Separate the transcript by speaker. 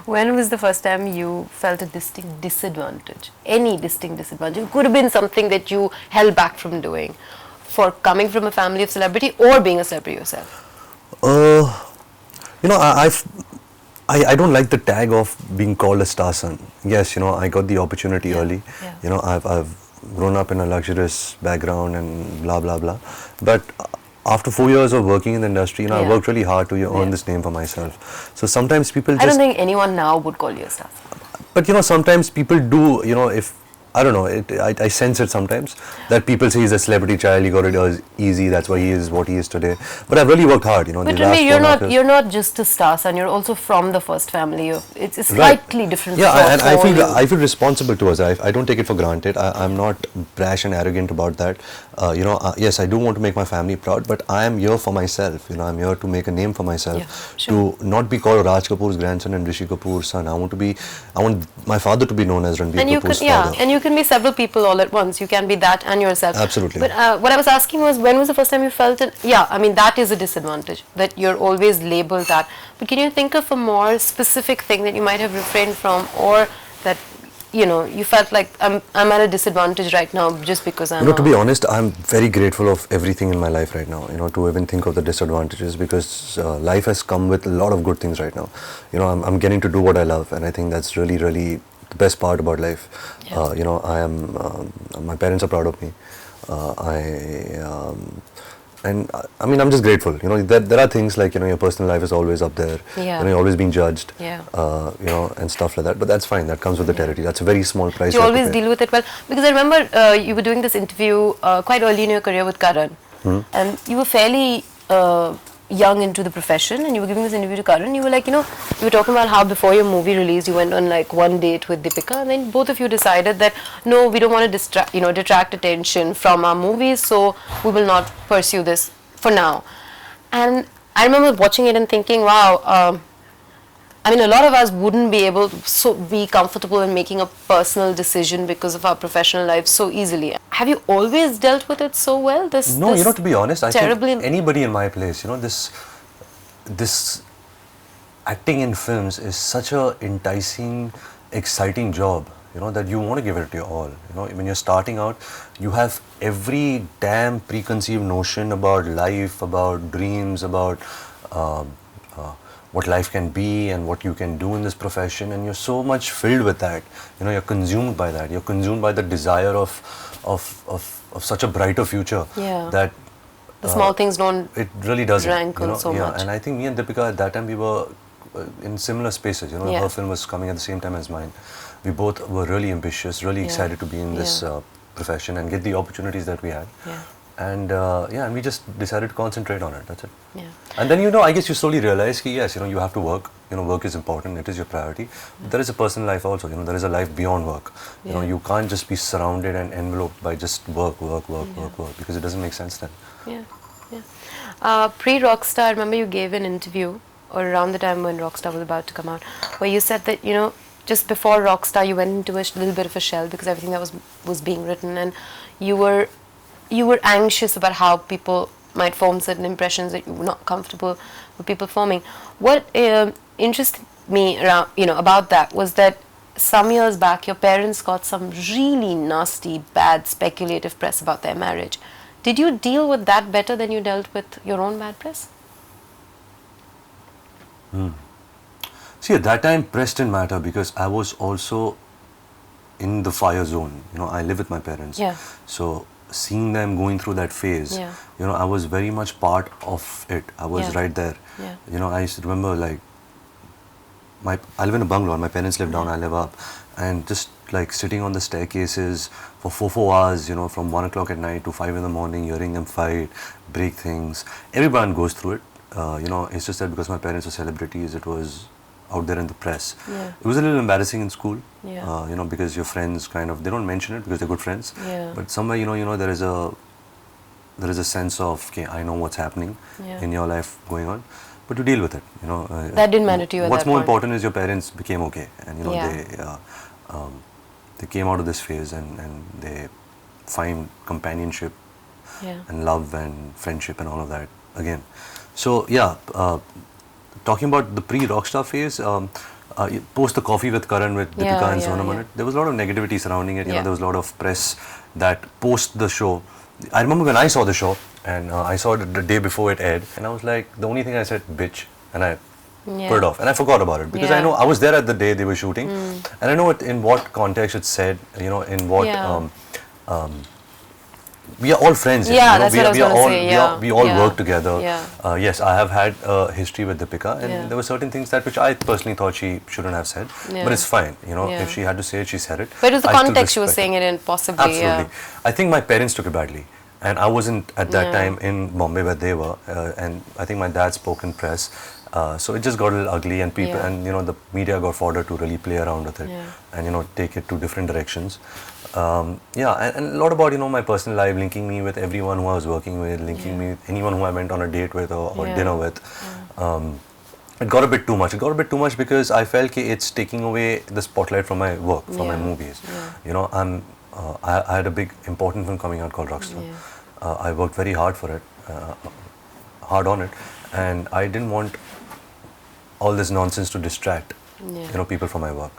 Speaker 1: When was the first time you felt a distinct disadvantage? Any distinct disadvantage? It could have been something that you held back from doing for coming from a family of celebrity or being a celebrity yourself.
Speaker 2: You know, I don't like the tag of being called a star son. Yes, you know, I got the opportunity early.
Speaker 1: Yeah.
Speaker 2: You know, I've grown up in a luxurious background and blah blah blah. But after 4 years of working in the industry, you know, I worked really hard to earn this name for myself. So sometimes people just...
Speaker 1: I don't think anyone now would call you a star.
Speaker 2: But you know, sometimes people do, you know, if... I don't know, I sense it sometimes that people say he's a celebrity child, he got it easy, that's why he is what he is today. But I've really worked hard, you know.
Speaker 1: But Ranbir, you're not just a star son, you're also from the first family. It's a slightly different.
Speaker 2: Yeah, and I feel responsible towards it. I don't take it for granted. I'm not brash and arrogant about that. You know, yes, I do want to make my family proud, but I am here for myself. You know, I'm here to make a name for myself. To not be called Raj Kapoor's grandson and Rishi Kapoor's son. I want my father to be known as Ranbir Kapoor's father.
Speaker 1: And you can be several people all at once. You can be that and yourself.
Speaker 2: Absolutely.
Speaker 1: But what I was asking was, when was the first time you felt it? Yeah, I mean, that is a disadvantage, that you're always labeled that. But can you think of a more specific thing that you might have refrained from, or that, you know, you felt like I'm at a disadvantage right now just because I'm...
Speaker 2: You know, to be honest, I'm very grateful of everything in my life right now, you know, to even think of the disadvantages, because life has come with a lot of good things right now. You know, I'm getting to do what I love, and I think that's really, really the best part about life. You know, my parents are proud of me. And I mean, I'm just grateful. You know, there are things like, you know, your personal life is always up there. You know, you're always being judged. You know, and stuff like that. But that's fine. That comes with the territory. That's a very small price.
Speaker 1: Do you always deal with it well? Because I remember you were doing this interview quite early in your career with Karan, and you were fairly young into the profession, and you were giving this interview to Karan. You were like, you know, you were talking about how before your movie release, you went on like one date with Deepika, and then both of you decided that no, we don't want to detract attention from our movies, so we will not pursue this for now. And I remember watching it and thinking, wow, I mean, a lot of us wouldn't be able to be comfortable in making a personal decision because of our professional lives so easily. Have you always dealt with it so well?
Speaker 2: No, you know, to be honest, I think anybody in my place, you know, this acting in films is such a enticing, exciting job, you know, that you want to give it your all. You know, when you're starting out, you have every damn preconceived notion about life, about dreams, about what life can be and what you can do in this profession, and you're so much filled with that. You know, you're consumed by that. You're consumed by the desire of such a brighter future. That
Speaker 1: the small things don't.
Speaker 2: It really doesn't.
Speaker 1: Rankle, you know, so much.
Speaker 2: And I think me and Deepika at that time, we were in similar spaces. You know, her film was coming at the same time as mine. We both were really ambitious, really excited to be in this profession and get the opportunities that we had. And and we just decided to concentrate on it. That's it. And then, you know, I guess you slowly realize that yes, you know, you have to work. You know, work is important. It is your priority. But there is a personal life also. You know, there is a life beyond work. You know, you can't just be surrounded and enveloped by just work, because it doesn't make sense then.
Speaker 1: Pre-Rockstar, I remember you gave an interview, or around the time when Rockstar was about to come out, where you said that, you know, just before Rockstar, you went into a little bit of a shell because everything that was being written, and you were anxious about how people might form certain impressions that you were not comfortable with people forming. What interested me around, you know, about that was that some years back your parents got some really nasty, bad, speculative press about their marriage. Did you deal with that better than you dealt with your own bad press?
Speaker 2: See, at that time, press didn't matter because I was also in the fire zone. You know, I live with my parents. So seeing them going through that phase, you know, I was very much part of it. I was right there. You know, I used to remember, like, I live in a bungalow and my parents live down, I live up. And just like sitting on the staircases for 4 hours, you know, from 1 o'clock at night to 5 in the morning, hearing them fight, break things. Everyone goes through it. You know, it's just that because my parents were celebrities, it was out there in the press. It was a little embarrassing in school, you know, because your friends kind of, they don't mention it because they're good friends. But somewhere, you know, there is a sense of, okay, I know what's happening in your life going on. But to deal with it, you know.
Speaker 1: That didn't matter to you at that point.
Speaker 2: What's more important is your parents became okay, and you know they came out of this phase and they find companionship and love and friendship and all of that again. So talking about the pre-Rockstar phase, post the Coffee with Karan with Deepika and Sonam on
Speaker 1: yeah.
Speaker 2: it, there was a lot of negativity surrounding it. You know,
Speaker 1: Yeah.
Speaker 2: there was a lot of press that post the show. I remember when I saw the show, and I saw it the day before it aired, and I was like, the only thing I said, bitch, and I put it off, and I forgot about it because I know I was there at the day they were shooting, and I know in what context it's said, you know, in what we are all friends.
Speaker 1: Yeah,
Speaker 2: you know?
Speaker 1: that's what I was going to say. Yeah,
Speaker 2: we all work together.
Speaker 1: Yeah.
Speaker 2: Yes, I have had a history with Deepika, and
Speaker 1: Yeah.
Speaker 2: there were certain things that which I personally thought she shouldn't have said,
Speaker 1: Yeah.
Speaker 2: but it's fine. You know,
Speaker 1: Yeah.
Speaker 2: if she had to say it, she said it.
Speaker 1: But it was the
Speaker 2: I still
Speaker 1: context she was
Speaker 2: respect
Speaker 1: saying
Speaker 2: it.
Speaker 1: it in, possibly.
Speaker 2: Absolutely.
Speaker 1: Yeah.
Speaker 2: I think my parents took it badly, and I wasn't at that time in Bombay where they were, and I think my dad spoke in press, so it just got a little ugly, and people, and you know, the media got fodder to really play around with it, and you know, take it to different directions. And a lot about, you know, my personal life, linking me with everyone who I was working with, linking me with anyone who I went on a date with or dinner with. It got a bit too much. It got a bit too much because I felt that it's taking away the spotlight from my work, from my movies. You know, I had a big important film coming out called Rockstar. I worked very hard for it, hard on it, and I didn't want all this nonsense to distract, you know, people from my work.